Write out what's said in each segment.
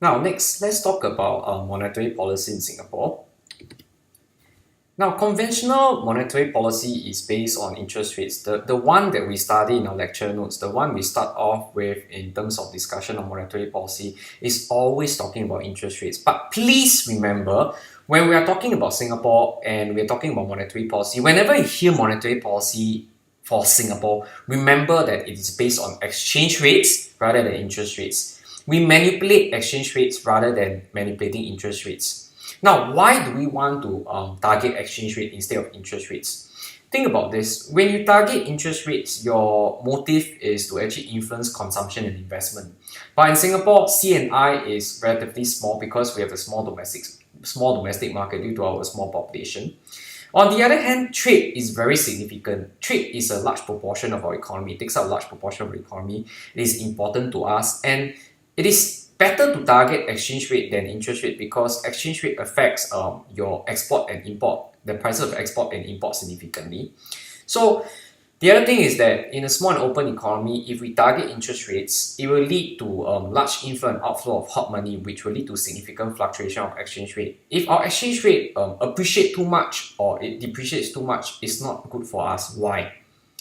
Now, next, let's talk about monetary policy in Singapore. Now, conventional monetary policy is based on interest rates. The one that we study in our lecture notes, the one we start off with in terms of discussion on monetary policy, is always talking about interest rates. But please remember, when we are talking about Singapore and we're talking about monetary policy, whenever you hear monetary policy for Singapore, remember that it is based on exchange rates rather than interest rates. We manipulate exchange rates rather than manipulating interest rates. Now, why do we want to target exchange rate instead of interest rates? Think about this. When you target interest rates, your motive is to actually influence consumption and investment. But in Singapore, C&I is relatively small because we have a small domestic market due to our small population. On the other hand, trade is very significant. Trade is a large proportion of our economy. It takes up a large proportion of the economy. It is important to us, and it is better to target exchange rate than interest rate because exchange rate affects your export and import, the prices of export and import significantly. So the other thing is that in a small and open economy, if we target interest rates, it will lead to large inflow and outflow of hot money, which will lead to significant fluctuation of exchange rate. If our exchange rate appreciates too much or it depreciates too much, it's not good for us. Why?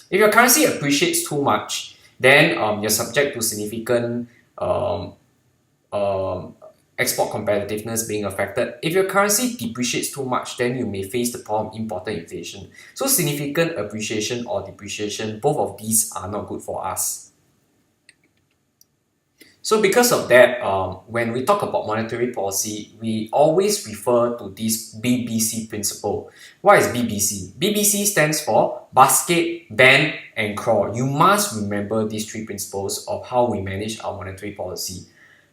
If your currency appreciates too much, then you're subject to significant export competitiveness being affected. If your currency depreciates too much, then you may face the problem imported inflation. So significant appreciation or depreciation, both of these are not good for us. So because of that, when we talk about monetary policy, we always refer to this BBC principle. What is BBC? BBC stands for basket, band, and crawl. You must remember these three principles of how we manage our monetary policy.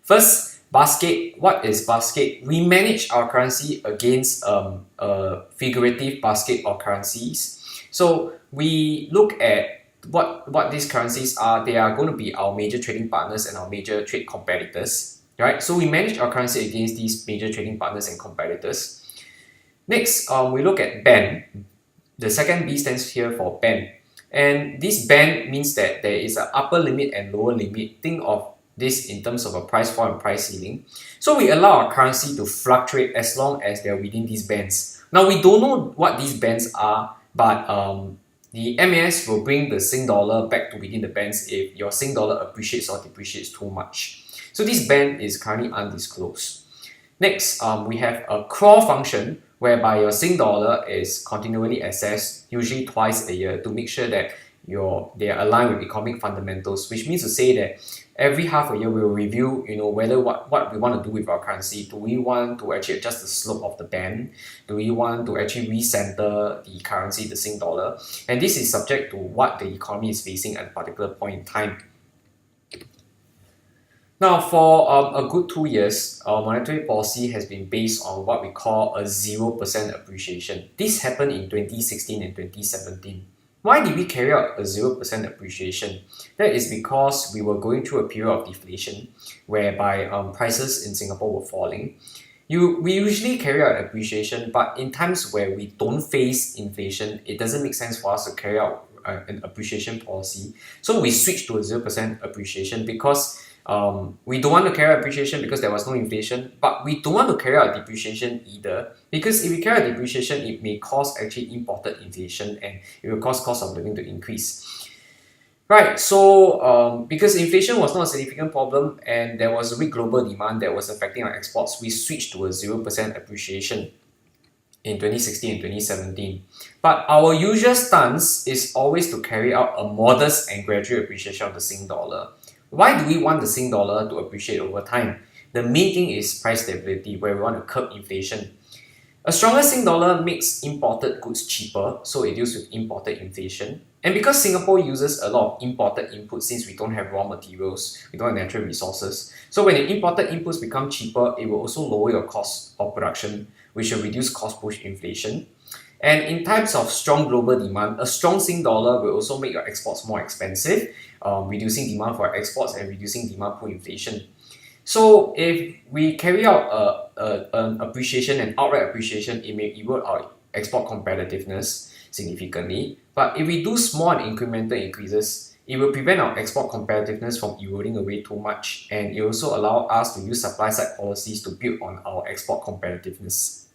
First, basket. What is basket? We manage our currency against a figurative basket of currencies. So we look at what these currencies are. They are going to be our major trading partners and our major trade competitors, right? So we manage our currency against these major trading partners and competitors. Next, we look at band. The second B stands here for band. And this band means that there is an upper limit and lower limit. Think of this in terms of a price floor and price ceiling. So we allow our currency to fluctuate as long as they're within these bands. Now we don't know what these bands are, but the MAS will bring the Sing dollar back to within the bands if your Sing dollar appreciates or depreciates too much. So this band is currently undisclosed. Next, we have a crawl function whereby your Sing dollar is continually assessed, usually twice a year, to make sure that they are aligned with economic fundamentals, which means to say that every half a year we will review, whether what we want to do with our currency. Do we want to actually adjust the slope of the band? Do we want to actually recenter the currency, the Sing dollar? And this is subject to what the economy is facing at a particular point in time. Now, for a good 2 years, our monetary policy has been based on what we call a 0% appreciation. This happened in 2016 and 2017. Why did we carry out a 0% appreciation? That is because we were going through a period of deflation whereby prices in Singapore were falling. We usually carry out appreciation, but in times where we don't face inflation, it doesn't make sense for us to carry out an appreciation policy. So we switched to a 0% appreciation because we don't want to carry out appreciation because there was no inflation, but we don't want to carry out depreciation either, because if we carry out depreciation, it may cause actually imported inflation and it will cause cost of living to increase. Right, so because inflation was not a significant problem and there was a weak global demand that was affecting our exports, we switched to a 0% appreciation in 2016 and 2017. But our usual stance is always to carry out a modest and gradual appreciation of the Sing dollar. Why do we want the Sing dollar to appreciate over time? The main thing is price stability, where we want to curb inflation. A stronger Sing dollar makes imported goods cheaper, so it deals with imported inflation. And because Singapore uses a lot of imported inputs since we don't have raw materials, we don't have natural resources, so when the imported inputs become cheaper, it will also lower your cost of production, which will reduce cost push inflation. And in times of strong global demand, a strong Sing dollar will also make your exports more expensive, reducing demand for exports and reducing demand pull inflation. So if we carry out an appreciation and outright appreciation, it may erode our export competitiveness significantly. But if we do small and incremental increases, It will prevent our export competitiveness from eroding away too much, and it also allow us to use supply side policies to build on our export competitiveness.